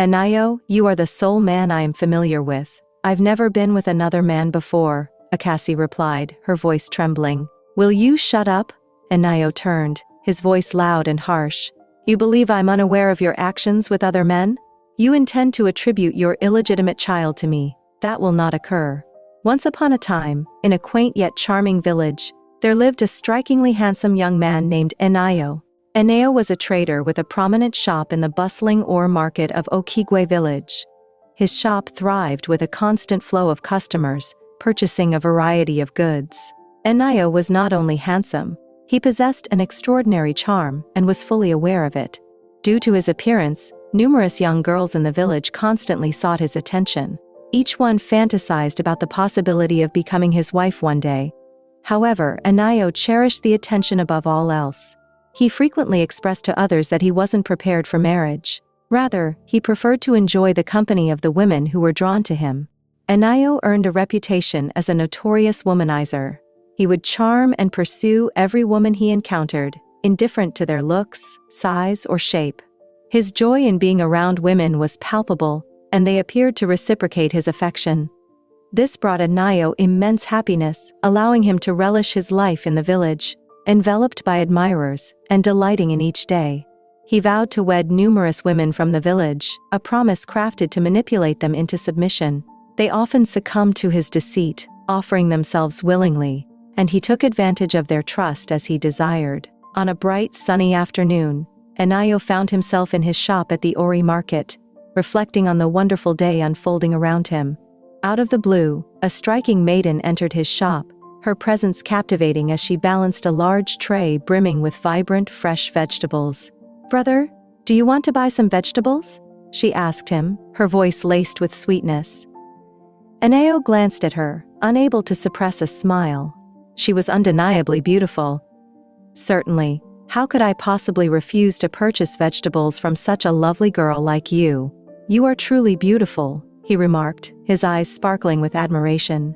Anayo, you are the sole man I am familiar with. I've never been with another man before, Akasi replied, her voice trembling. Will you shut up? Anayo turned, his voice loud and harsh. You believe I'm unaware of your actions with other men? You intend to attribute your illegitimate child to me. That will not occur. Once upon a time, in a quaint yet charming village, there lived a strikingly handsome young man named Anayo. Anayo was a trader with a prominent shop in the bustling ore market of Okigwe village. His shop thrived with a constant flow of customers, purchasing a variety of goods. Anayo was not only handsome, he possessed an extraordinary charm and was fully aware of it. Due to his appearance, numerous young girls in the village constantly sought his attention. Each one fantasized about the possibility of becoming his wife one day. However, Anayo cherished the attention above all else. He frequently expressed to others that he wasn't prepared for marriage. Rather, he preferred to enjoy the company of the women who were drawn to him. Anayo earned a reputation as a notorious womanizer. He would charm and pursue every woman he encountered, indifferent to their looks, size, or shape. His joy in being around women was palpable, and they appeared to reciprocate his affection. This brought Anayo immense happiness, allowing him to relish his life in the village, enveloped by admirers, and delighting in each day. He vowed to wed numerous women from the village, a promise crafted to manipulate them into submission. They often succumbed to his deceit, offering themselves willingly, and he took advantage of their trust as he desired. On a bright, sunny afternoon, Anayo found himself in his shop at the Ori market, reflecting on the wonderful day unfolding around him. Out of the blue, a striking maiden entered his shop, her presence captivating as she balanced a large tray brimming with vibrant, fresh vegetables. "Brother, do you want to buy some vegetables?" she asked him, her voice laced with sweetness. Anayo glanced at her, unable to suppress a smile. She was undeniably beautiful. "Certainly, how could I possibly refuse to purchase vegetables from such a lovely girl like you? You are truly beautiful," he remarked, his eyes sparkling with admiration.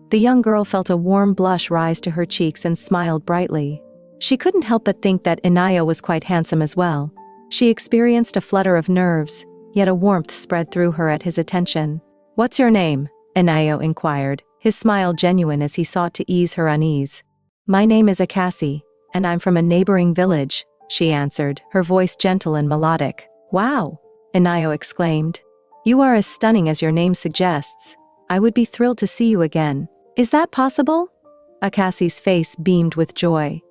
The young girl felt a warm blush rise to her cheeks and smiled brightly. She couldn't help but think that Anayo was quite handsome as well. She experienced a flutter of nerves, yet a warmth spread through her at his attention. "What's your name?" Anayo inquired, his smile genuine as he sought to ease her unease. "My name is Akasi, and I'm from a neighboring village," she answered, her voice gentle and melodic. "Wow!" Anayo exclaimed. "You are as stunning as your name suggests. I would be thrilled to see you again. Is that possible?" Akasi's face beamed with joy.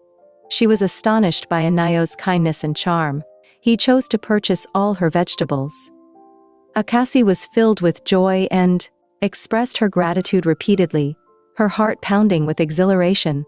She was astonished by Anayo's kindness and charm. He chose to purchase all her vegetables. Akasi was filled with joy and expressed her gratitude repeatedly, her heart pounding with exhilaration.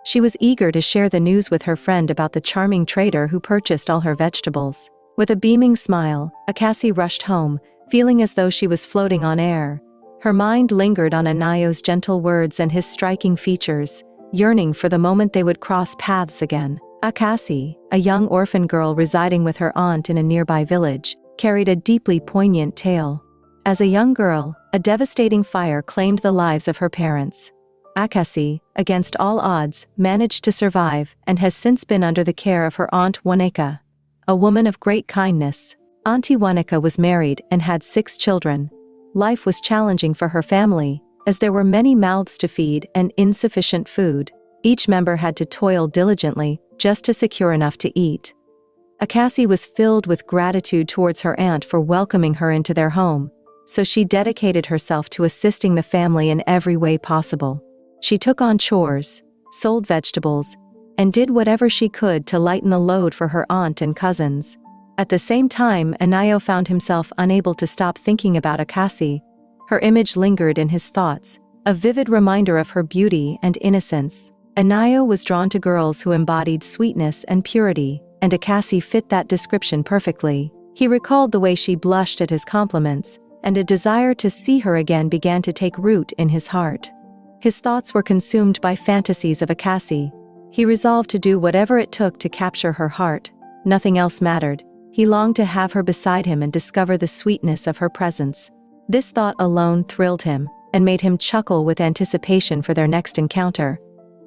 She was eager to share the news with her friend about the charming trader who purchased all her vegetables. With a beaming smile, Akasi rushed home, feeling as though she was floating on air. Her mind lingered on Anayo's gentle words and his striking features, yearning for the moment they would cross paths again. Akasi, a young orphan girl residing with her aunt in a nearby village, carried a deeply poignant tale. As a young girl, a devastating fire claimed the lives of her parents. Akasi, against all odds, managed to survive and has since been under the care of her aunt Waneka, a woman of great kindness. Auntie Waneka was married and had 6 children. Life was challenging for her family, as there were many mouths to feed and insufficient food. Each member had to toil diligently just to secure enough to eat. Akasi was filled with gratitude towards her aunt for welcoming her into their home, so she dedicated herself to assisting the family in every way possible. She took on chores, sold vegetables, and did whatever she could to lighten the load for her aunt and cousins. At the same time, Anayo found himself unable to stop thinking about Akasi. Her image lingered in his thoughts, a vivid reminder of her beauty and innocence. Anayo was drawn to girls who embodied sweetness and purity, and Akasi fit that description perfectly. He recalled the way she blushed at his compliments, and a desire to see her again began to take root in his heart. His thoughts were consumed by fantasies of Akasi. He resolved to do whatever it took to capture her heart. Nothing else mattered. He longed to have her beside him and discover the sweetness of her presence. This thought alone thrilled him, and made him chuckle with anticipation for their next encounter.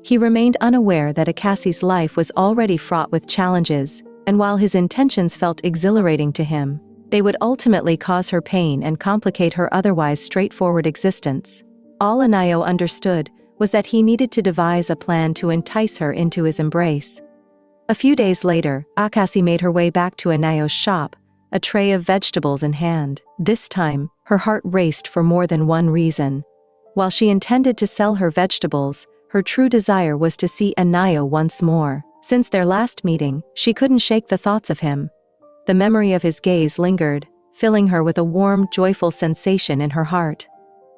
He remained unaware that Akasi's life was already fraught with challenges, and while his intentions felt exhilarating to him, They would ultimately cause her pain and complicate her otherwise straightforward existence. All Anayo understood was that he needed to devise a plan to entice her into his embrace. A few days later, Akasi made her way back to Anayo's shop, a tray of vegetables in hand. This time, her heart raced for more than one reason. While she intended to sell her vegetables, her true desire was to see Anayo once more. Since their last meeting, she couldn't shake the thoughts of him. The memory of his gaze lingered, filling her with a warm, joyful sensation in her heart.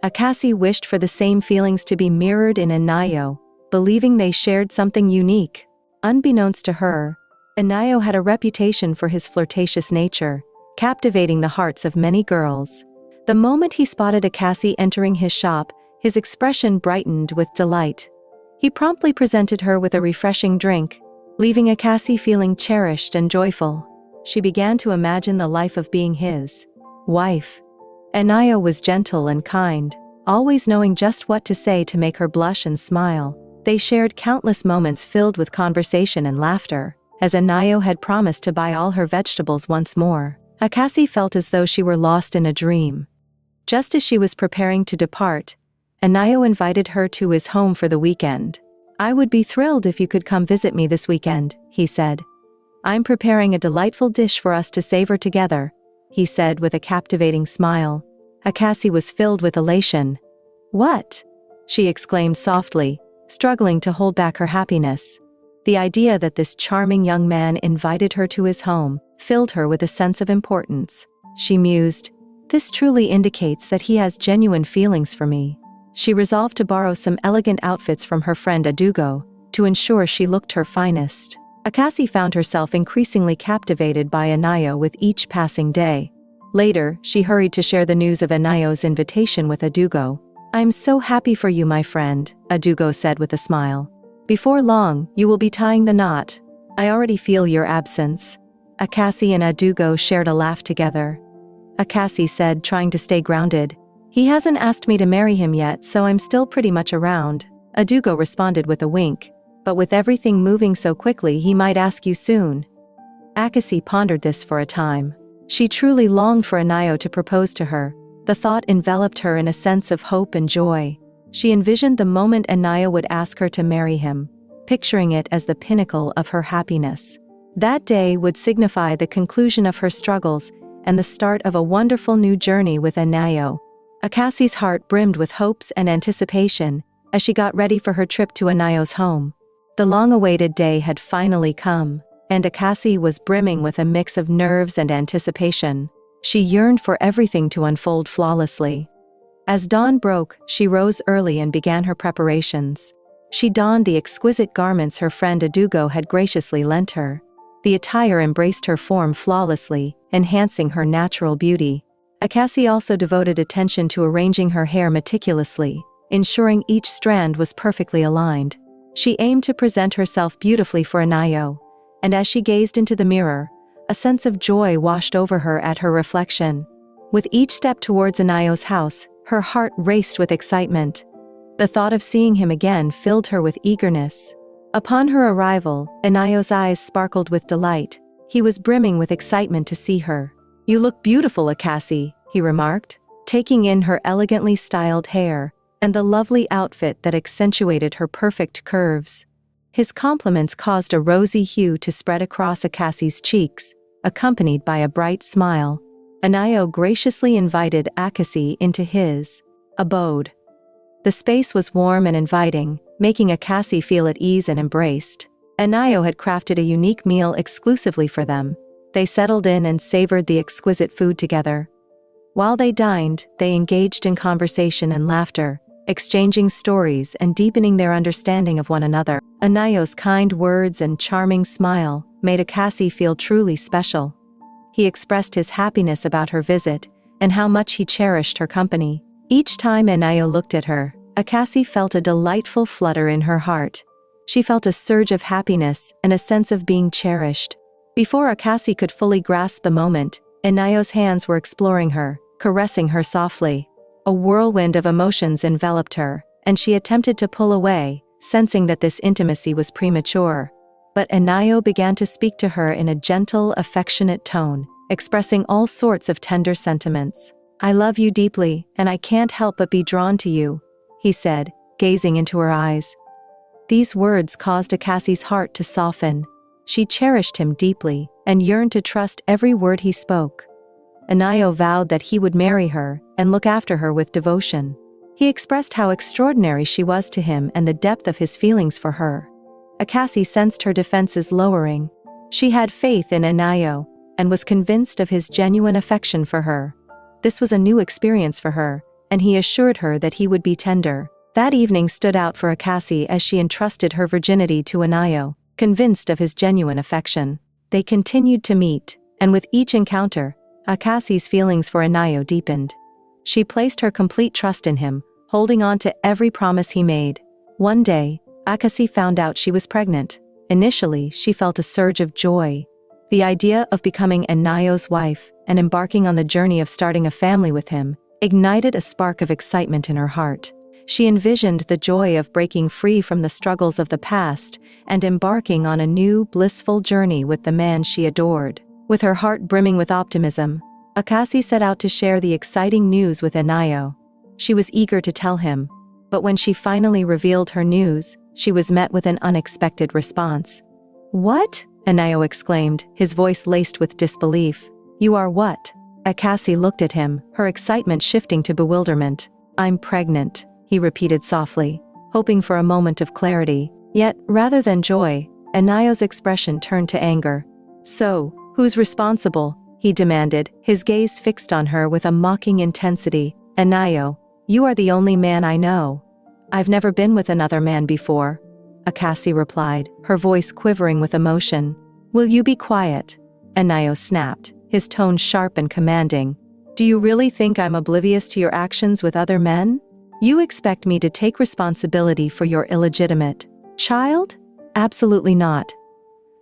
Akasi wished for the same feelings to be mirrored in Anayo, believing they shared something unique. Unbeknownst to her, Anayo had a reputation for his flirtatious nature, captivating the hearts of many girls. The moment he spotted Akasi entering his shop, his expression brightened with delight. He promptly presented her with a refreshing drink, leaving Akasi feeling cherished and joyful. She began to imagine the life of being his wife. Anayo was gentle and kind, always knowing just what to say to make her blush and smile. They shared countless moments filled with conversation and laughter. As Anayo had promised to buy all her vegetables once more, Akasi felt as though she were lost in a dream. Just as she was preparing to depart, Anayo invited her to his home for the weekend. "I would be thrilled if you could come visit me this weekend," he said. "I'm preparing a delightful dish for us to savor together," he said with a captivating smile. Akasi was filled with elation. "What?" she exclaimed softly, struggling to hold back her happiness. The idea that this charming young man invited her to his home filled her with a sense of importance. She mused, "This truly indicates that he has genuine feelings for me." She resolved to borrow some elegant outfits from her friend Adugo, to ensure she looked her finest. Akasi found herself increasingly captivated by Anayo with each passing day. Later, she hurried to share the news of Anayo's invitation with Adugo. "I'm so happy for you, my friend," Adugo said with a smile. "Before long, you will be tying the knot. I already feel your absence." Akasi and Adugo shared a laugh together. Akasi said, trying to stay grounded, "He hasn't asked me to marry him yet, so I'm still pretty much around." Adugo responded with a wink, "But with everything moving so quickly, he might ask you soon." Akasi pondered this for a time. She truly longed for Anayo to propose to her. The thought enveloped her in a sense of hope and joy. She envisioned the moment Anayo would ask her to marry him, picturing it as the pinnacle of her happiness. That day would signify the conclusion of her struggles and the start of a wonderful new journey with Anayo. Akasi's heart brimmed with hopes and anticipation as she got ready for her trip to Anayo's home. The long-awaited day had finally come, and Akasi was brimming with a mix of nerves and anticipation. She yearned for everything to unfold flawlessly. As dawn broke, she rose early and began her preparations. She donned the exquisite garments her friend Adugo had graciously lent her. The attire embraced her form flawlessly, enhancing her natural beauty. Akasi also devoted attention to arranging her hair meticulously, ensuring each strand was perfectly aligned. She aimed to present herself beautifully for Anayo, and as she gazed into the mirror, a sense of joy washed over her at her reflection. With each step towards Anayo's house, her heart raced with excitement. The thought of seeing him again filled her with eagerness. Upon her arrival, Anayo's eyes sparkled with delight. He was brimming with excitement to see her. "You look beautiful, Akasi," he remarked, taking in her elegantly styled hair and the lovely outfit that accentuated her perfect curves. His compliments caused a rosy hue to spread across Akasi's cheeks, accompanied by a bright smile. Anayo graciously invited Akasi into his abode. The space was warm and inviting, making Akasi feel at ease and embraced. Anayo had crafted a unique meal exclusively for them. They settled in and savored the exquisite food together. While they dined, they engaged in conversation and laughter, exchanging stories and deepening their understanding of one another. Anayo's kind words and charming smile made Akasi feel truly special. He expressed his happiness about her visit and how much he cherished her company. Each time Anayo looked at her, Akasi felt a delightful flutter in her heart. She felt a surge of happiness and a sense of being cherished. Before Akasi could fully grasp the moment, Anayo's hands were exploring her, caressing her softly. A whirlwind of emotions enveloped her, and she attempted to pull away, sensing that this intimacy was premature. But Anayo began to speak to her in a gentle, affectionate tone, expressing all sorts of tender sentiments. "I love you deeply, and I can't help but be drawn to you," he said, gazing into her eyes. These words caused Akassi's heart to soften. She cherished him deeply, and yearned to trust every word he spoke. Anayo vowed that he would marry her, and look after her with devotion. He expressed how extraordinary she was to him and the depth of his feelings for her. Akassi sensed her defenses lowering. She had faith in Anayo, and was convinced of his genuine affection for her. This was a new experience for her, and he assured her that he would be tender. That evening stood out for Akassi as she entrusted her virginity to Anayo, convinced of his genuine affection. They continued to meet, and with each encounter, Akassi's feelings for Anayo deepened. She placed her complete trust in him, holding on to every promise he made. One day, Akassi found out she was pregnant. Initially, she felt a surge of joy. The idea of becoming Anayo's wife and embarking on the journey of starting a family with him ignited a spark of excitement in her heart. She envisioned the joy of breaking free from the struggles of the past and embarking on a new, blissful journey with the man she adored. With her heart brimming with optimism, Akassi set out to share the exciting news with Anayo. She was eager to tell him, but when she finally revealed her news, she was met with an unexpected response. "What?" Anayo exclaimed, his voice laced with disbelief. "You are what?" Akassi looked at him, her excitement shifting to bewilderment. "I'm pregnant," he repeated softly, hoping for a moment of clarity. Yet, rather than joy, Anayo's expression turned to anger. "So, who's responsible?" he demanded, his gaze fixed on her with a mocking intensity. "Anayo, you are the only man I know. I've never been with another man before," Akassi replied, her voice quivering with emotion. "Will you be quiet?" Anayo snapped, his tone sharp and commanding. "Do you really think I'm oblivious to your actions with other men? You expect me to take responsibility for your illegitimate child? Absolutely not."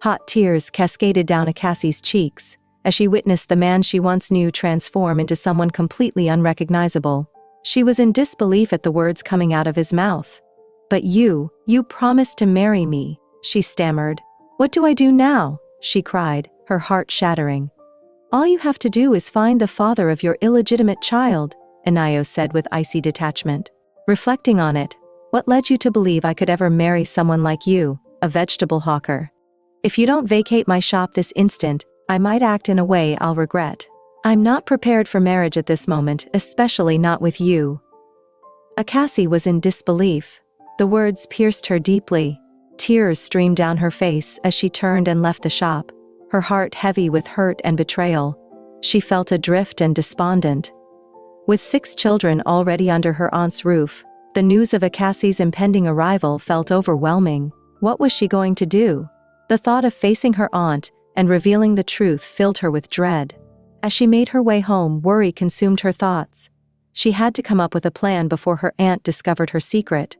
Hot tears cascaded down Akassi's cheeks as she witnessed the man she once knew transform into someone completely unrecognizable. She was in disbelief at the words coming out of his mouth. "But you promised to marry me," she stammered. "What do I do now?" she cried, her heart shattering. "All you have to do is find the father of your illegitimate child," Anayo said with icy detachment. "Reflecting on it, what led you to believe I could ever marry someone like you, a vegetable hawker? If you don't vacate my shop this instant, I might act in a way I'll regret. I'm not prepared for marriage at this moment, especially not with you." Akassi was in disbelief. The words pierced her deeply. Tears streamed down her face as she turned and left the shop, her heart heavy with hurt and betrayal. She felt adrift and despondent. With 6 children already under her aunt's roof, the news of Akassi's impending arrival felt overwhelming. What was she going to do? The thought of facing her aunt and revealing the truth filled her with dread. As she made her way home, worry consumed her thoughts. She had to come up with a plan before her aunt discovered her secret.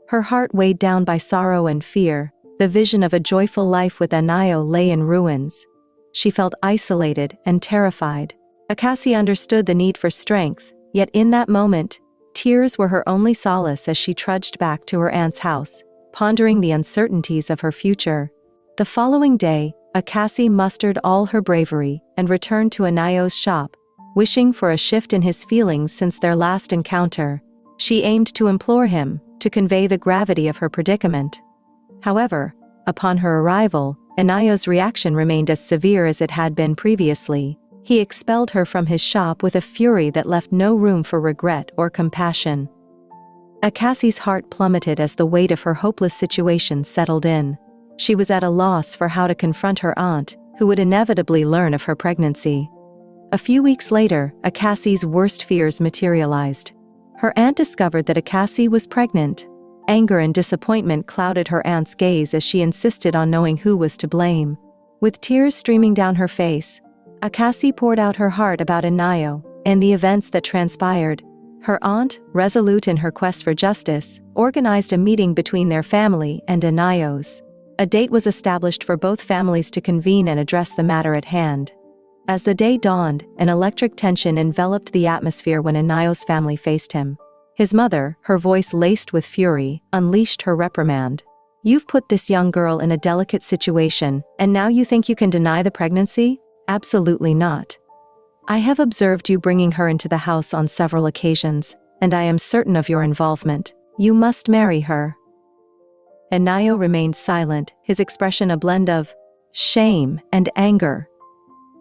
Her heart weighed down by sorrow and fear. The vision of a joyful life with Anayo lay in ruins. She felt isolated and terrified. Akassi understood the need for strength, yet in that moment, tears were her only solace as she trudged back to her aunt's house, pondering the uncertainties of her future. The following day, Akassi mustered all her bravery and returned to Anayo's shop, wishing for a shift in his feelings since their last encounter. She aimed to implore him to convey the gravity of her predicament. However, upon her arrival, Anayo's reaction remained as severe as it had been previously. He expelled her from his shop with a fury that left no room for regret or compassion. Akassi's heart plummeted as the weight of her hopeless situation settled in. She was at a loss for how to confront her aunt, who would inevitably learn of her pregnancy. A few weeks later, Akassi's worst fears materialized. Her aunt discovered that Akassi was pregnant. Anger and disappointment clouded her aunt's gaze as she insisted on knowing who was to blame. With tears streaming down her face, Akassi poured out her heart about Anayo and the events that transpired. Her aunt, resolute in her quest for justice, organized a meeting between their family and Anayo's. A date was established for both families to convene and address the matter at hand. As the day dawned, an electric tension enveloped the atmosphere when Anayo's family faced him. His mother, her voice laced with fury, unleashed her reprimand. "You've put this young girl in a delicate situation, and now you think you can deny the pregnancy? Absolutely not. I have observed you bringing her into the house on several occasions, and I am certain of your involvement. You must marry her. Anayo remained silent, his expression a blend of shame and anger.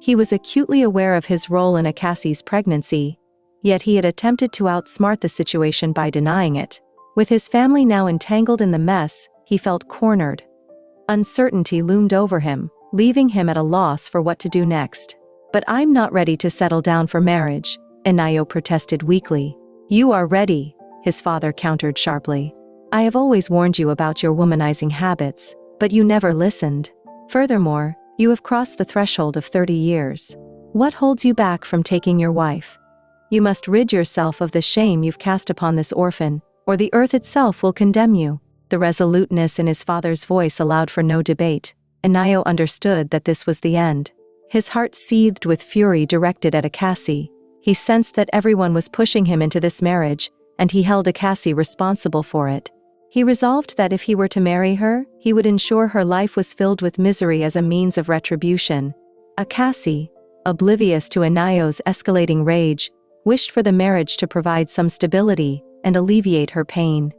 He was acutely aware of his role in Akassi's pregnancy, yet he had attempted to outsmart the situation by denying it. With his family now entangled in the mess, he felt cornered. Uncertainty loomed over him, leaving him at a loss for what to do next. But I'm not ready to settle down for marriage, Anayo protested weakly. You are ready, his father countered sharply. I have always warned you about your womanizing habits, but you never listened. Furthermore, you have crossed the threshold of 30 years. What holds you back from taking your wife? You must rid yourself of the shame you've cast upon this orphan, or the earth itself will condemn you. The resoluteness in his father's voice allowed for no debate. Anayo understood that this was the end. His heart seethed with fury directed at Akassi. He sensed that everyone was pushing him into this marriage, and he held Akassi responsible for it. He resolved that if he were to marry her, he would ensure her life was filled with misery as a means of retribution. Akassi, oblivious to Anayo's escalating rage, wished for the marriage to provide some stability and alleviate her pain.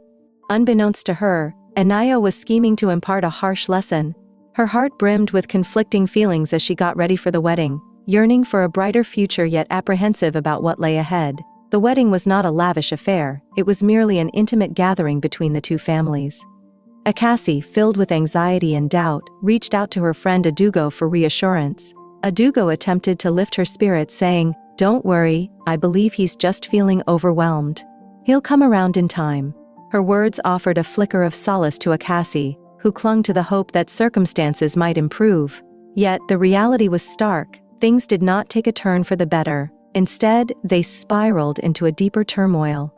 Unbeknownst to her, Anayo was scheming to impart a harsh lesson. Her heart brimmed with conflicting feelings as she got ready for the wedding, yearning for a brighter future yet apprehensive about what lay ahead. The wedding was not a lavish affair, it was merely an intimate gathering between the two families. Akassi, filled with anxiety and doubt, reached out to her friend Adugo for reassurance. Adugo attempted to lift her spirits, saying, "Don't worry, I believe he's just feeling overwhelmed. He'll come around in time." Her words offered a flicker of solace to Akassi, who clung to the hope that circumstances might improve. Yet the reality was stark. Things did not take a turn for the better. Instead, they spiraled into a deeper turmoil.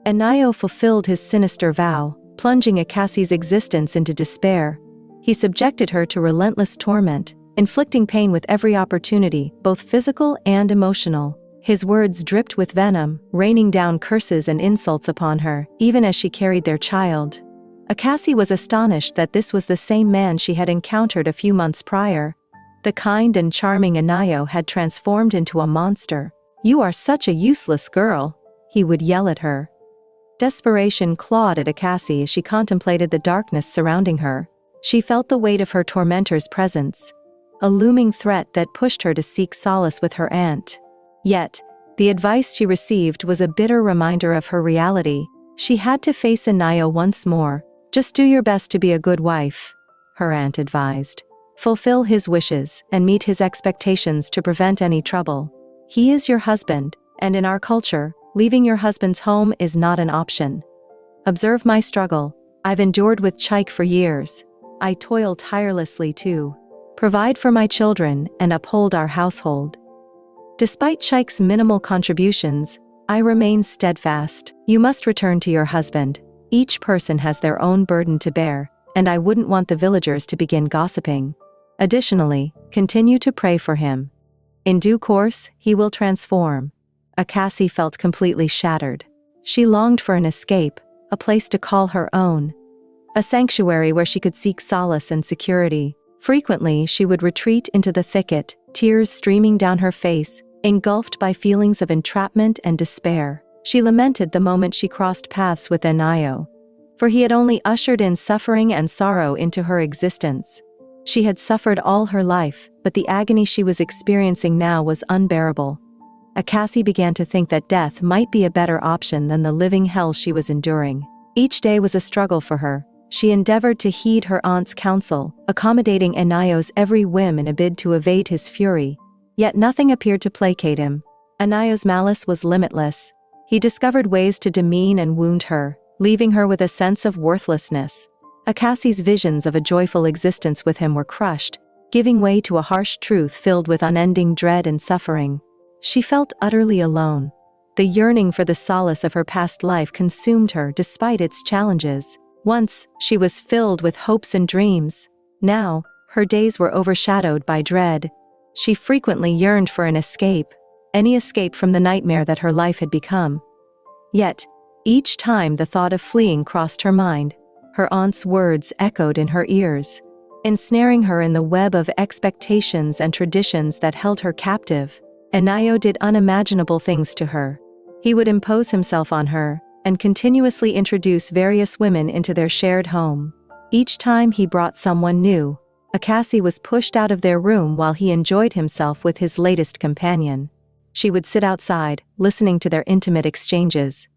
Anayo fulfilled his sinister vow, plunging Akassi's existence into despair. He subjected her to relentless torment, inflicting pain with every opportunity, both physical and emotional. His words dripped with venom, raining down curses and insults upon her, even as she carried their child. Akassi was astonished that this was the same man she had encountered a few months prior. The kind and charming Anayo had transformed into a monster. "You are such a useless girl," he would yell at her. Desperation clawed at Akassi as she contemplated the darkness surrounding her. She felt the weight of her tormentor's presence, a looming threat that pushed her to seek solace with her aunt. Yet, the advice she received was a bitter reminder of her reality. She had to face Anayo once more. "Just do your best to be a good wife," her aunt advised. "Fulfill his wishes and meet his expectations to prevent any trouble. He is your husband, and in our culture, leaving your husband's home is not an option. Observe my struggle. I've endured with Chaik for years. I toil tirelessly to provide for my children and uphold our household. Despite Chaik's minimal contributions, I remain steadfast. You must return to your husband. Each person has their own burden to bear, and I wouldn't want the villagers to begin gossiping. Additionally, continue to pray for him. In due course, he will transform." Akassi felt completely shattered. She longed for an escape, a place to call her own. A sanctuary where she could seek solace and security. Frequently, she would retreat into the thicket, tears streaming down her face, engulfed by feelings of entrapment and despair. She lamented the moment she crossed paths with Anayo, for he had only ushered in suffering and sorrow into her existence. She had suffered all her life, but the agony she was experiencing now was unbearable. Akassi began to think that death might be a better option than the living hell she was enduring. Each day was a struggle for her. She endeavored to heed her aunt's counsel, accommodating Anayo's every whim in a bid to evade his fury. Yet nothing appeared to placate him. Anayo's malice was limitless. He discovered ways to demean and wound her, leaving her with a sense of worthlessness. Akassi's visions of a joyful existence with him were crushed, giving way to a harsh truth filled with unending dread and suffering. She felt utterly alone. The yearning for the solace of her past life consumed her despite its challenges. Once, she was filled with hopes and dreams. Now, her days were overshadowed by dread. She frequently yearned for an escape, any escape from the nightmare that her life had become. Yet, each time the thought of fleeing crossed her mind, her aunt's words echoed in her ears. ensnaring her in the web of expectations and traditions that held her captive. Anayo did unimaginable things to her. He would impose himself on her, and continuously introduce various women into their shared home. Each time he brought someone new, Akasi was pushed out of their room while he enjoyed himself with his latest companion. She would sit outside, listening to their intimate exchanges.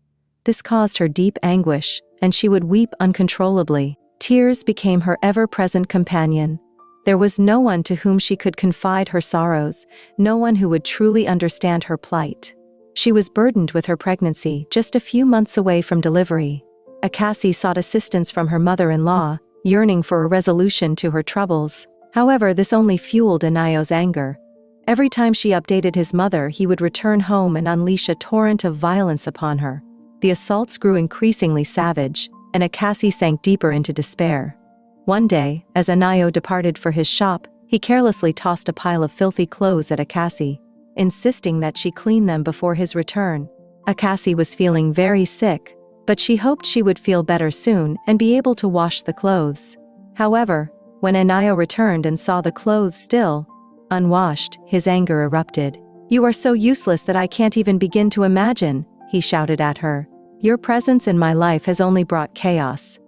This caused her deep anguish, and she would weep uncontrollably. Tears became her ever-present companion. There was no one to whom she could confide her sorrows, no one who would truly understand her plight. She was burdened with her pregnancy, just a few months away from delivery. Akasi sought assistance from her mother-in-law, yearning for a resolution to her troubles. However, this only fueled Anayo's anger. Every time she updated his mother, he would return home and unleash a torrent of violence upon her. The assaults grew increasingly savage, and Akasi sank deeper into despair. One day, as Anayo departed for his shop, he carelessly tossed a pile of filthy clothes at Akasi, insisting that she clean them before his return. Akasi was feeling very sick, but she hoped she would feel better soon and be able to wash the clothes. However, when Anayo returned and saw the clothes still unwashed, his anger erupted. "You are so useless that I can't even begin to imagine," he shouted at her. "Your presence in my life has only brought chaos.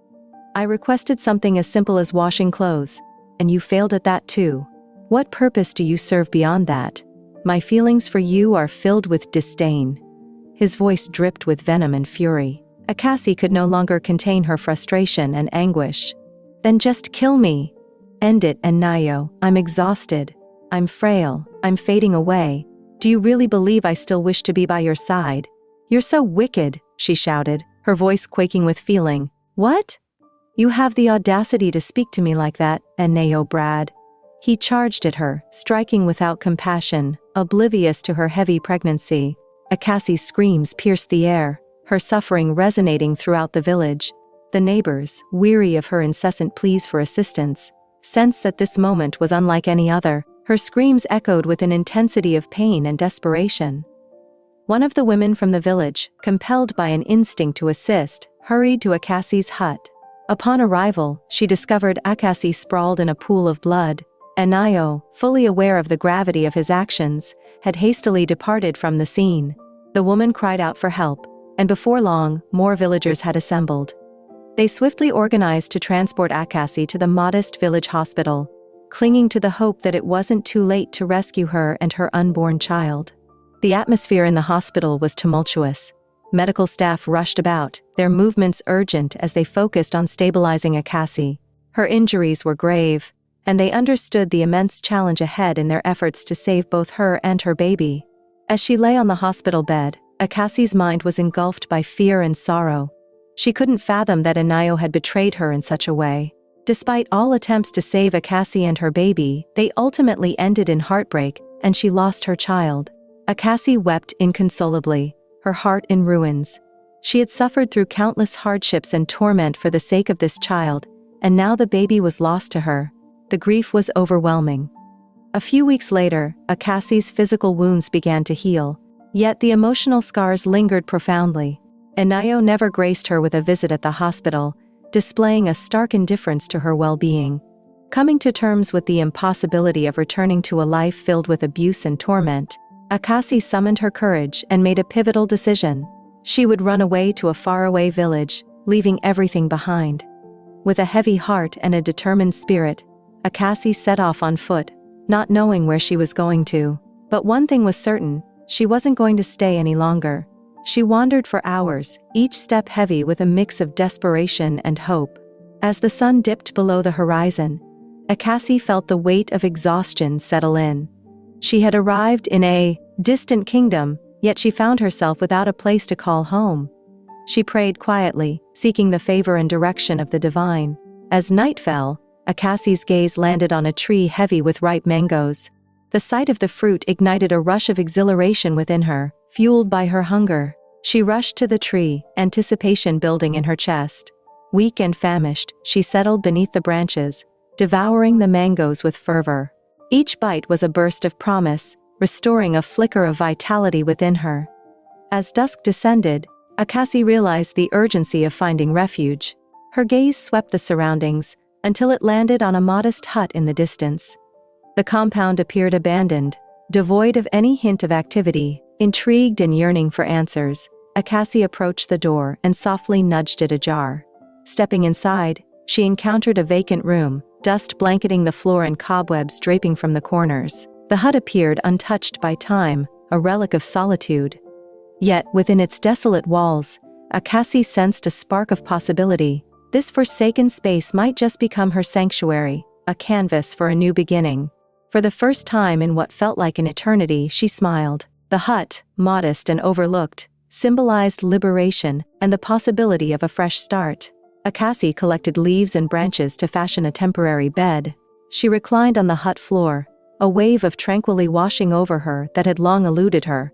I requested something as simple as washing clothes, and you failed at that too. What purpose do you serve beyond that? My feelings for you are filled with disdain." His voice dripped with venom and fury. Akasi could no longer contain her frustration and anguish. "Then just kill me. End it, Anayo. I'm exhausted. I'm frail. I'm fading away. Do you really believe I still wish to be by your side? You're so wicked," she shouted, her voice quaking with feeling. "What? You have the audacity to speak to me like that, Anayo Brad." He charged at her, striking without compassion, oblivious to her heavy pregnancy. Akasi's screams pierced the air, her suffering resonating throughout the village. The neighbors, weary of her incessant pleas for assistance, sensed that this moment was unlike any other. Her screams echoed with an intensity of pain and desperation. One of the women from the village, compelled by an instinct to assist, hurried to Akasi's hut. Upon arrival, she discovered Akasi sprawled in a pool of blood. Anayo, fully aware of the gravity of his actions, had hastily departed from the scene. The woman cried out for help, and before long, more villagers had assembled. They swiftly organized to transport Akasi to the modest village hospital, clinging to the hope that it wasn't too late to rescue her and her unborn child. The atmosphere in the hospital was tumultuous. Medical staff rushed about, their movements urgent as they focused on stabilizing Akasi. Her injuries were grave, and they understood the immense challenge ahead in their efforts to save both her and her baby. As she lay on the hospital bed, Akasi's mind was engulfed by fear and sorrow. She couldn't fathom that Anayo had betrayed her in such a way. Despite all attempts to save Akasi and her baby, they ultimately ended in heartbreak, and she lost her child. Akasi wept inconsolably, her heart in ruins. She had suffered through countless hardships and torment for the sake of this child, and now the baby was lost to her. The grief was overwhelming. A few weeks later, Akasi's physical wounds began to heal, yet the emotional scars lingered profoundly. Anayo never graced her with a visit at the hospital, displaying a stark indifference to her well-being. Coming to terms with the impossibility of returning to a life filled with abuse and torment, Akasi summoned her courage and made a pivotal decision. She would run away to a faraway village, leaving everything behind. With a heavy heart and a determined spirit, Akasi set off on foot, not knowing where she was going to. But one thing was certain, she wasn't going to stay any longer. She wandered for hours, each step heavy with a mix of desperation and hope. As the sun dipped below the horizon, Akasi felt the weight of exhaustion settle in. She had arrived in a distant kingdom, yet she found herself without a place to call home. She prayed quietly, seeking the favor and direction of the divine. As night fell, Akasi's gaze landed on a tree heavy with ripe mangoes. The sight of the fruit ignited a rush of exhilaration within her, fueled by her hunger. She rushed to the tree, anticipation building in her chest. Weak and famished, she settled beneath the branches, devouring the mangoes with fervor. Each bite was a burst of promise, restoring a flicker of vitality within her. As dusk descended, Akasi realized the urgency of finding refuge. Her gaze swept the surroundings, until it landed on a modest hut in the distance. The compound appeared abandoned, devoid of any hint of activity. Intrigued and yearning for answers, Akasi approached the door and softly nudged it ajar. Stepping inside, she encountered a vacant room, dust blanketing the floor and cobwebs draping from the corners. The hut appeared untouched by time, a relic of solitude. Yet, within its desolate walls, Akasi sensed a spark of possibility. This forsaken space might just become her sanctuary, a canvas for a new beginning. For the first time in what felt like an eternity, she smiled. The hut, modest and overlooked, symbolized liberation and the possibility of a fresh start. Akasi collected leaves and branches to fashion a temporary bed. She reclined on the hut floor, a wave of tranquility washing over her that had long eluded her.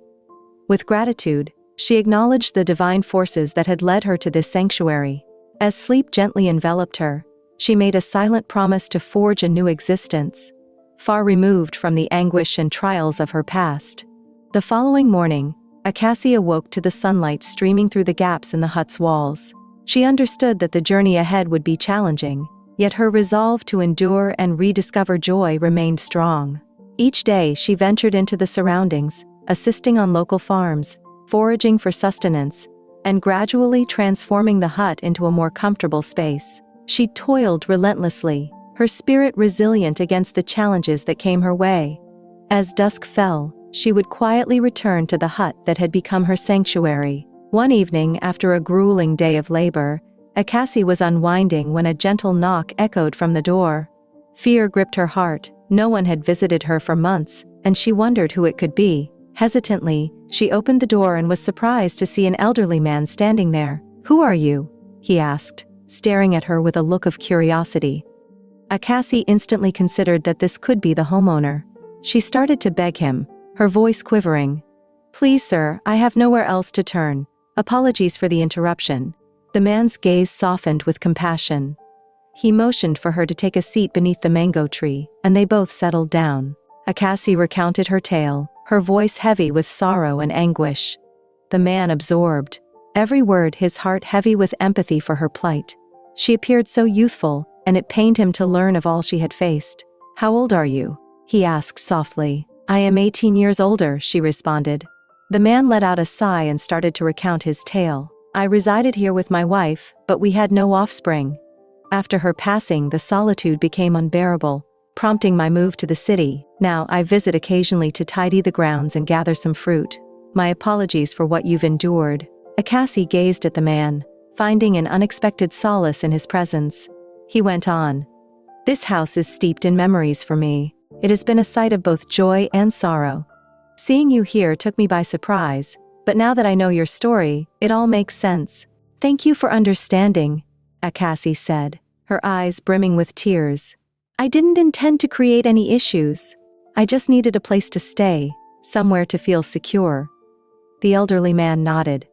With gratitude, she acknowledged the divine forces that had led her to this sanctuary. As sleep gently enveloped her, she made a silent promise to forge a new existence, far removed from the anguish and trials of her past. The following morning, Akasi awoke to the sunlight streaming through the gaps in the hut's walls. She understood that the journey ahead would be challenging, yet her resolve to endure and rediscover joy remained strong. Each day she ventured into the surroundings, assisting on local farms, foraging for sustenance, and gradually transforming the hut into a more comfortable space. She toiled relentlessly, her spirit resilient against the challenges that came her way. As dusk fell, she would quietly return to the hut that had become her sanctuary. One evening, after a grueling day of labor, Akasi was unwinding when a gentle knock echoed from the door. Fear gripped her heart. No one had visited her for months, and she wondered who it could be. Hesitantly, she opened the door and was surprised to see an elderly man standing there. "Who are you?" he asked, staring at her with a look of curiosity. Akasi instantly considered that this could be the homeowner. She started to beg him, her voice quivering. "Please, sir, I have nowhere else to turn. Apologies for the interruption." The man's gaze softened with compassion. He motioned for her to take a seat beneath the mango tree, and they both settled down. Akasi recounted her tale, her voice heavy with sorrow and anguish. The man absorbed every word, his heart heavy with empathy for her plight. She appeared so youthful, and it pained him to learn of all she had faced. "How old are you?" he asked softly. "I am 18 years older," she responded. The man let out a sigh and started to recount his tale. "I resided here with my wife, but we had no offspring. After her passing, the solitude became unbearable, prompting my move to the city. Now I visit occasionally to tidy the grounds and gather some fruit. My apologies for what you've endured." Akasi gazed at the man, finding an unexpected solace in his presence. He went on. "This house is steeped in memories for me. It has been a site of both joy and sorrow. Seeing you here took me by surprise, but now that I know your story, it all makes sense." "Thank you for understanding," Akasi said, her eyes brimming with tears. "I didn't intend to create any issues. I just needed a place to stay, somewhere to feel secure." The elderly man nodded.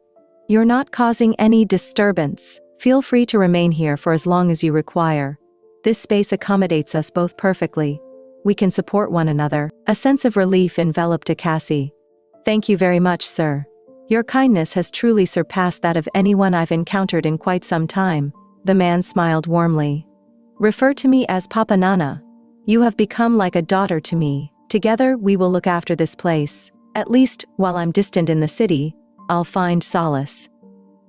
"You're not causing any disturbance. Feel free to remain here for as long as you require. This space accommodates us both perfectly. We can support one another." A sense of relief enveloped Akasi. "Thank you very much, sir. Your kindness has truly surpassed that of anyone I've encountered in quite some time." The man smiled warmly. "Refer to me as Papa Nana. You have become like a daughter to me. Together we will look after this place. At least, while I'm distant in the city, I'll find solace."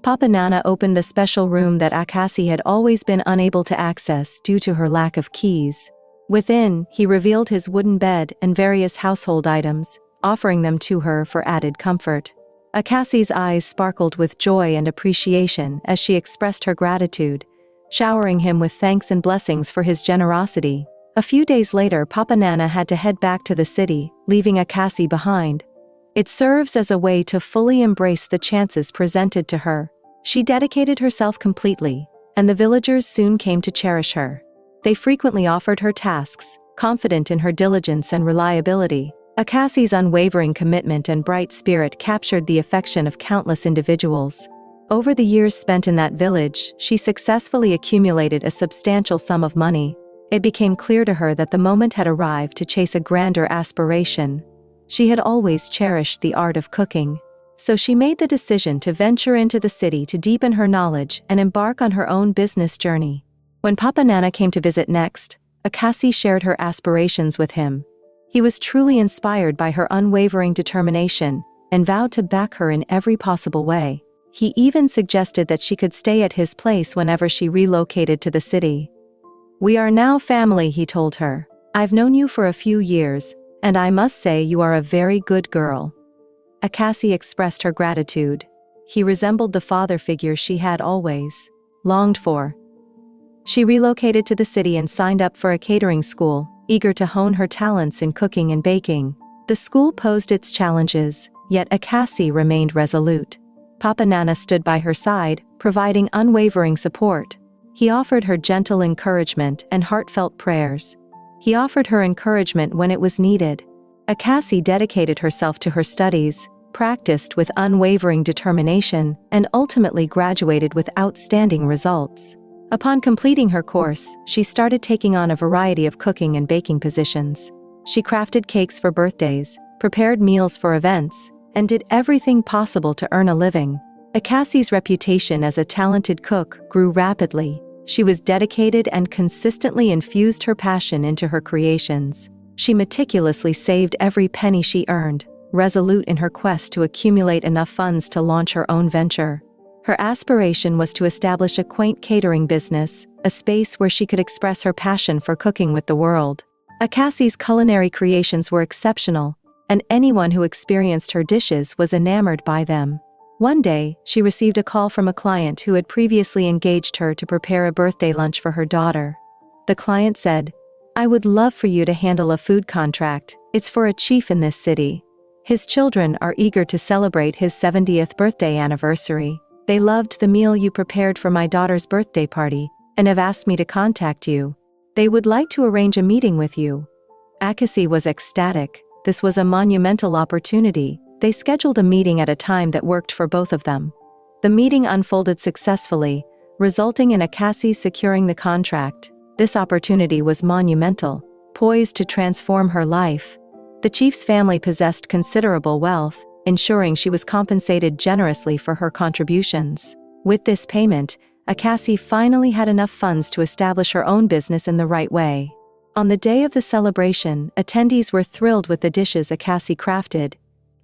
Papa Nana opened the special room that Akasi had always been unable to access due to her lack of keys. Within, he revealed his wooden bed and various household items, offering them to her for added comfort. Akasi's eyes sparkled with joy and appreciation as she expressed her gratitude, showering him with thanks and blessings for his generosity. A few days later, Papa Nana had to head back to the city, leaving Akasi behind. It serves as a way to fully embrace the chances presented to her. She dedicated herself completely, and the villagers soon came to cherish her. They frequently offered her tasks, confident in her diligence and reliability. Akasi's unwavering commitment and bright spirit captured the affection of countless individuals. Over the years spent in that village, she successfully accumulated a substantial sum of money. It became clear to her that the moment had arrived to chase a grander aspiration. She had always cherished the art of cooking. So she made the decision to venture into the city to deepen her knowledge and embark on her own business journey. When Papa Nana came to visit next, Akasi shared her aspirations with him. He was truly inspired by her unwavering determination and vowed to back her in every possible way. He even suggested that she could stay at his place whenever she relocated to the city. "We are now family," he told her. "I've known you for a few years, and I must say you are a very good girl." Akasi expressed her gratitude. He resembled the father figure she had always longed for. She relocated to the city and signed up for a catering school, eager to hone her talents in cooking and baking. The school posed its challenges, yet Akasi remained resolute. Papa Nana stood by her side, providing unwavering support. He offered her gentle encouragement and heartfelt prayers. He offered her encouragement when it was needed. Akasi dedicated herself to her studies, practiced with unwavering determination, and ultimately graduated with outstanding results. Upon completing her course, she started taking on a variety of cooking and baking positions. She crafted cakes for birthdays, prepared meals for events, and did everything possible to earn a living. Akasi's reputation as a talented cook grew rapidly. She was dedicated and consistently infused her passion into her creations. She meticulously saved every penny she earned, resolute in her quest to accumulate enough funds to launch her own venture. Her aspiration was to establish a quaint catering business, a space where she could express her passion for cooking with the world. Akasi's culinary creations were exceptional, and anyone who experienced her dishes was enamored by them. One day, she received a call from a client who had previously engaged her to prepare a birthday lunch for her daughter. The client said, "I would love for you to handle a food contract. It's for a chief in this city. His children are eager to celebrate his 70th birthday anniversary. They loved the meal you prepared for my daughter's birthday party, and have asked me to contact you. They would like to arrange a meeting with you." Akasi was ecstatic. This was a monumental opportunity. They scheduled a meeting at a time that worked for both of them. The meeting unfolded successfully, resulting in Akasi securing the contract. This opportunity was monumental, poised to transform her life. The chief's family possessed considerable wealth, ensuring she was compensated generously for her contributions. With this payment, Akasi finally had enough funds to establish her own business in the right way. On the day of the celebration, attendees were thrilled with the dishes Akasi crafted.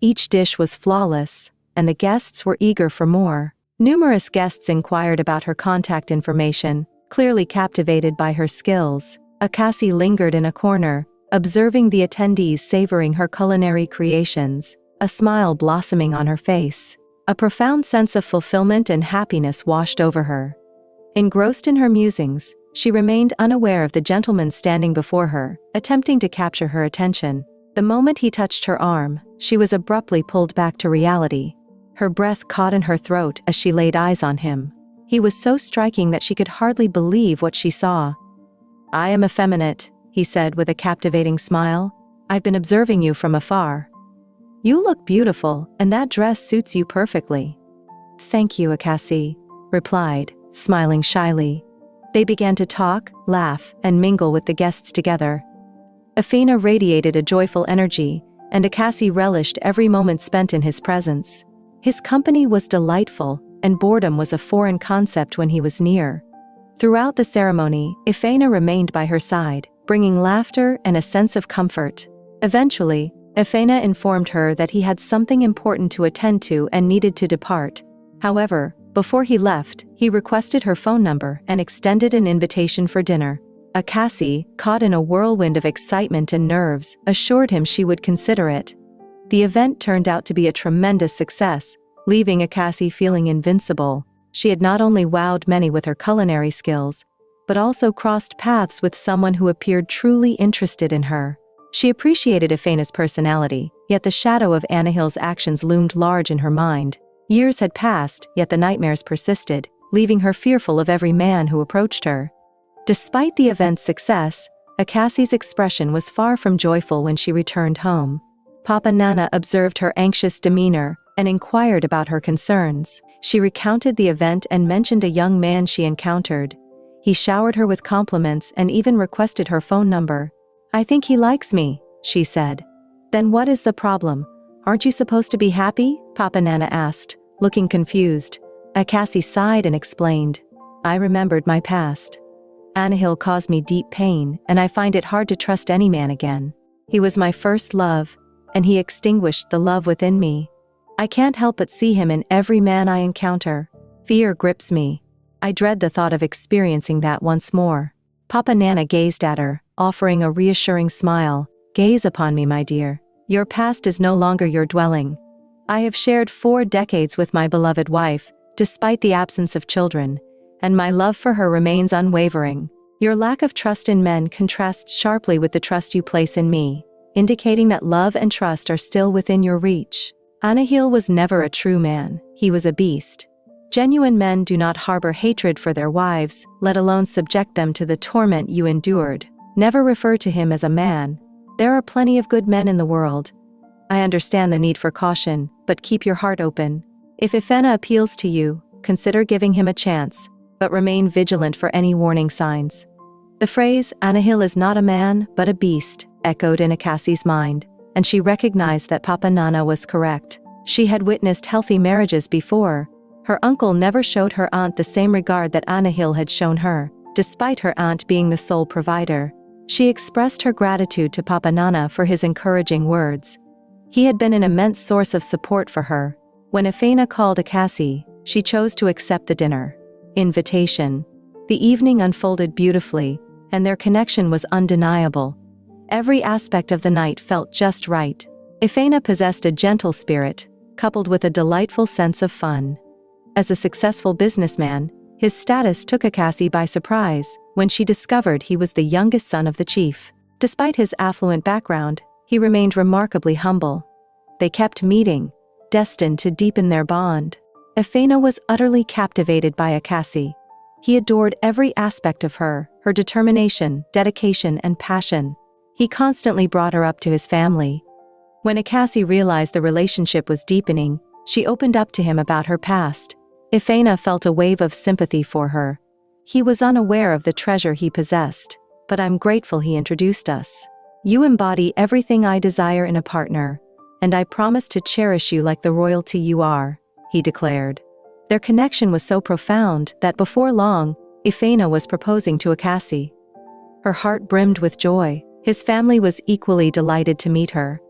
Each dish was flawless, and the guests were eager for more. Numerous guests inquired about her contact information, clearly captivated by her skills. Akasi lingered in a corner, observing the attendees savoring her culinary creations, a smile blossoming on her face. A profound sense of fulfillment and happiness washed over her. Engrossed in her musings, she remained unaware of the gentleman standing before her, attempting to capture her attention. The moment he touched her arm, she was abruptly pulled back to reality. Her breath caught in her throat as she laid eyes on him. He was so striking that she could hardly believe what she saw. "I am effeminate," he said with a captivating smile. "I've been observing you from afar. You look beautiful, and that dress suits you perfectly." "Thank you," Akasi replied, smiling shyly. They began to talk, laugh, and mingle with the guests together. Afena radiated a joyful energy, and Akasi relished every moment spent in his presence. His company was delightful, and boredom was a foreign concept when he was near. Throughout the ceremony, Afena remained by her side, bringing laughter and a sense of comfort. Eventually, Afena informed her that he had something important to attend to and needed to depart. However, before he left, he requested her phone number and extended an invitation for dinner. Akasi, caught in a whirlwind of excitement and nerves, assured him she would consider it. The event turned out to be a tremendous success, leaving Akasi feeling invincible. She had not only wowed many with her culinary skills, but also crossed paths with someone who appeared truly interested in her. She appreciated Afena's personality, yet the shadow of Anahil's actions loomed large in her mind. Years had passed, yet the nightmares persisted, leaving her fearful of every man who approached her. Despite the event's success, Akasi's expression was far from joyful when she returned home. Papa Nana observed her anxious demeanor and inquired about her concerns. She recounted the event and mentioned a young man she encountered. He showered her with compliments and even requested her phone number. "I think he likes me," she said. "Then what is the problem? Aren't you supposed to be happy?" Papa Nana asked, looking confused. Akasi sighed and explained. "I remembered my past. Anahil caused me deep pain, and I find it hard to trust any man again. He was my first love, and he extinguished the love within me. I can't help but see him in every man I encounter. Fear grips me. I dread the thought of experiencing that once more. Papa Nana gazed at her, offering a reassuring smile. Gaze upon me, my dear. Your past is no longer your dwelling. I have shared 4 decades with my beloved wife, despite the absence of children, and my love for her remains unwavering. Your lack of trust in men contrasts sharply with the trust you place in me, indicating that love and trust are still within your reach. Anahil was never a true man, he was a beast. Genuine men do not harbor hatred for their wives, let alone subject them to the torment you endured. Never refer to him as a man. There are plenty of good men in the world. I understand the need for caution, but keep your heart open. If Ifena appeals to you, consider giving him a chance, but remain vigilant for any warning signs. The phrase, Anahil is not a man, but a beast, echoed in Akassi's mind, and she recognized that Papa Nana was correct. She had witnessed healthy marriages before. Her uncle never showed her aunt the same regard that Anahil had shown her, despite her aunt being the sole provider. She expressed her gratitude to Papa Nana for his encouraging words. He had been an immense source of support for her. When Ifena called Akassi, she chose to accept the dinner invitation. The evening unfolded beautifully, and their connection was undeniable. Every aspect of the night felt just right. Ifena possessed a gentle spirit, coupled with a delightful sense of fun. As a successful businessman, his status took Akassi by surprise when she discovered he was the youngest son of the chief. Despite his affluent background, he remained remarkably humble. They kept meeting, destined to deepen their bond. Ifena was utterly captivated by Akassi. He adored every aspect of her determination, dedication, and passion. He constantly brought her up to his family. When Akassi realized the relationship was deepening, she opened up to him about her past. Ifena felt a wave of sympathy for her. He was unaware of the treasure he possessed, but I'm grateful he introduced us. You embody everything I desire in a partner, and I promise to cherish you like the royalty you are, he declared. Their connection was so profound that before long, Ifena was proposing to Akassi. Her heart brimmed with joy. His family was equally delighted to meet her.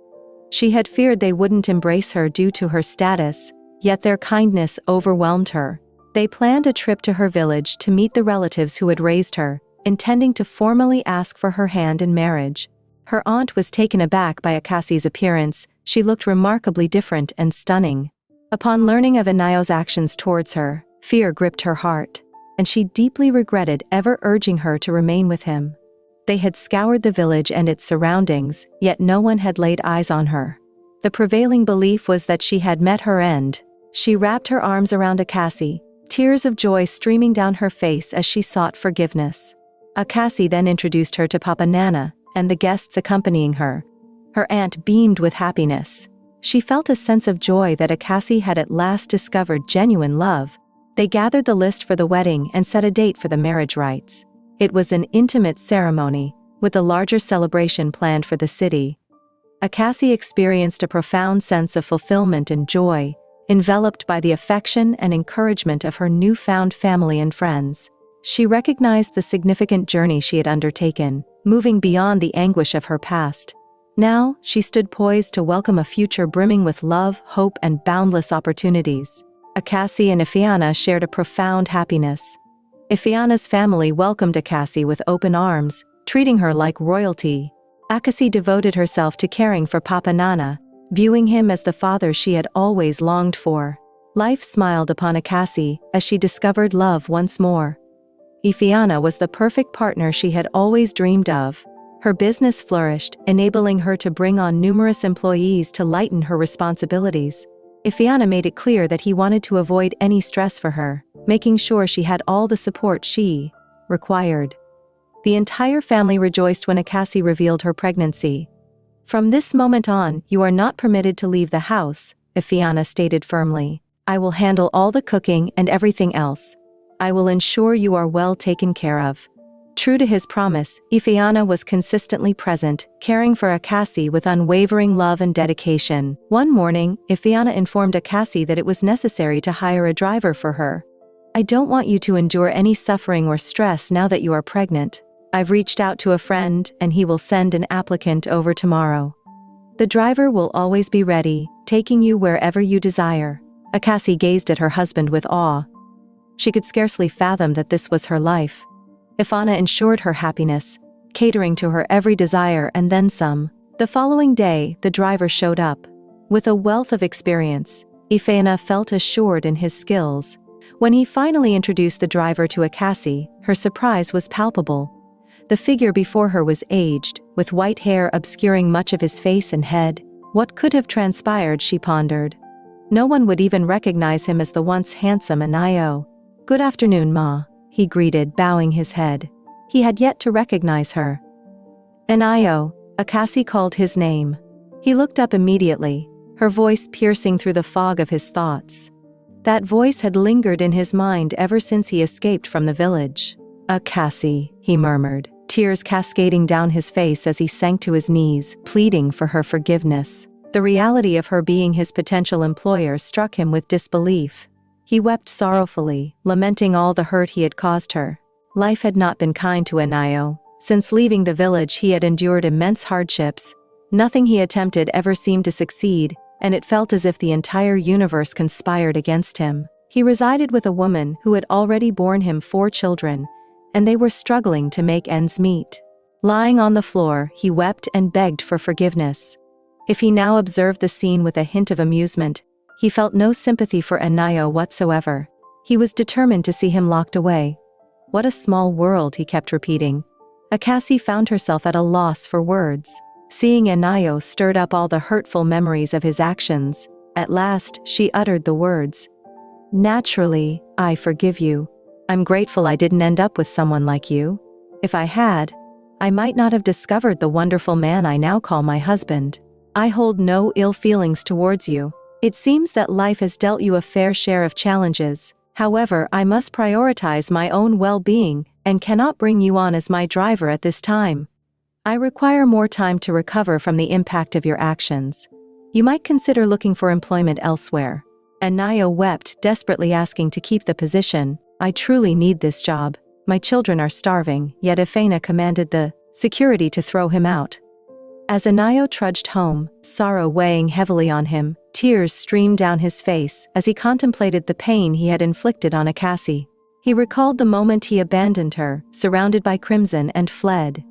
She had feared they wouldn't embrace her due to her status, yet their kindness overwhelmed her. They planned a trip to her village to meet the relatives who had raised her, intending to formally ask for her hand in marriage. Her aunt was taken aback by Akassi's appearance. She looked remarkably different and stunning. Upon learning of Inayo's actions towards her, fear gripped her heart, and she deeply regretted ever urging her to remain with him. They had scoured the village and its surroundings, yet no one had laid eyes on her. The prevailing belief was that she had met her end. She wrapped her arms around Akassi, tears of joy streaming down her face as she sought forgiveness. Akassi then introduced her to Papa Nana, and the guests accompanying her. Her aunt beamed with happiness. She felt a sense of joy that Akassi had at last discovered genuine love. They gathered the list for the wedding and set a date for the marriage rites. It was an intimate ceremony, with a larger celebration planned for the city. Akassi experienced a profound sense of fulfillment and joy, enveloped by the affection and encouragement of her newfound family and friends. She recognized the significant journey she had undertaken, moving beyond the anguish of her past. Now, she stood poised to welcome a future brimming with love, hope, and boundless opportunities. Akassi and Ifeana shared a profound happiness. Ifeana's family welcomed Akassi with open arms, treating her like royalty. Akassi devoted herself to caring for Papa Nana, viewing him as the father she had always longed for. Life smiled upon Akassi as she discovered love once more. Ifeana was the perfect partner she had always dreamed of. Her business flourished, enabling her to bring on numerous employees to lighten her responsibilities. Ifeana made it clear that he wanted to avoid any stress for her, making sure she had all the support she required. The entire family rejoiced when Akassi revealed her pregnancy. From this moment on, you are not permitted to leave the house, Ifeana stated firmly. I will handle all the cooking and everything else. I will ensure you are well taken care of. True to his promise, Ifeana was consistently present, caring for Akassi with unwavering love and dedication. One morning, Ifeana informed Akassi that it was necessary to hire a driver for her. I don't want you to endure any suffering or stress now that you are pregnant. I've reached out to a friend and he will send an applicant over tomorrow. The driver will always be ready, taking you wherever you desire. Akasi gazed at her husband with awe. She could scarcely fathom that this was her life. Ifana ensured her happiness, catering to her every desire and then some. The following day, the driver showed up. With a wealth of experience, Ifana felt assured in his skills. When he finally introduced the driver to Akasi, her surprise was palpable. The figure before her was aged, with white hair obscuring much of his face and head. What could have transpired, she pondered. No one would even recognize him as the once handsome Anayo. Good afternoon, Ma, he greeted, bowing his head. He had yet to recognize her. Anayo, Akasi called his name. He looked up immediately, her voice piercing through the fog of his thoughts. That voice had lingered in his mind ever since he escaped from the village. Akasi, he murmured, tears cascading down his face as he sank to his knees, pleading for her forgiveness. The reality of her being his potential employer struck him with disbelief. He wept sorrowfully, lamenting all the hurt he had caused her. Life had not been kind to Anayo. Since leaving the village, he had endured immense hardships. Nothing he attempted ever seemed to succeed, and it felt as if the entire universe conspired against him. He resided with a woman who had already borne him 4 children, and they were struggling to make ends meet. Lying on the floor, he wept and begged for forgiveness. If he now observed the scene with a hint of amusement, he felt no sympathy for Anayo whatsoever. He was determined to see him locked away. What a small world, he kept repeating. Akasi found herself at a loss for words. Seeing Anayo stirred up all the hurtful memories of his actions. At last, she uttered the words. Naturally, I forgive you. I'm grateful I didn't end up with someone like you. If I had, I might not have discovered the wonderful man I now call my husband. I hold no ill feelings towards you. It seems that life has dealt you a fair share of challenges. However, I must prioritize my own well-being, and cannot bring you on as my driver at this time. I require more time to recover from the impact of your actions. You might consider looking for employment elsewhere. Anayo wept, desperately asking to keep the position. I truly need this job. My children are starving, yet Ifana commanded the security to throw him out. As Anayo trudged home, sorrow weighing heavily on him, tears streamed down his face as he contemplated the pain he had inflicted on Akasi. He recalled the moment he abandoned her, surrounded by crimson, and fled.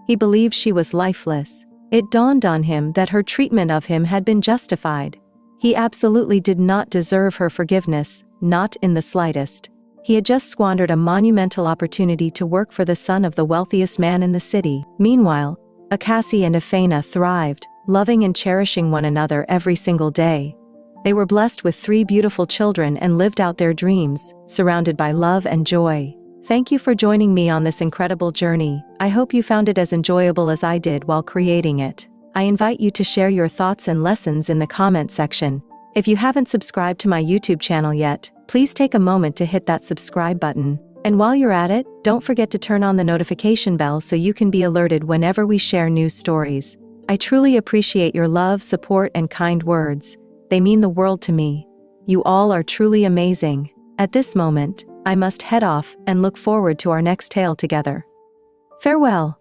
He believed she was lifeless. It dawned on him that her treatment of him had been justified. He absolutely did not deserve her forgiveness, not in the slightest. He had just squandered a monumental opportunity to work for the son of the wealthiest man in the city. Meanwhile, Akasi and Ifana thrived, loving and cherishing one another every single day. They were blessed with 3 beautiful children and lived out their dreams, surrounded by love and joy. Thank you for joining me on this incredible journey. I hope you found it as enjoyable as I did while creating it. I invite you to share your thoughts and lessons in the comment section. If you haven't subscribed to my YouTube channel yet, please take a moment to hit that subscribe button. And while you're at it, don't forget to turn on the notification bell so you can be alerted whenever we share new stories. I truly appreciate your love, support, and kind words. They mean the world to me. You all are truly amazing. At this moment, I must head off and look forward to our next tale together. Farewell.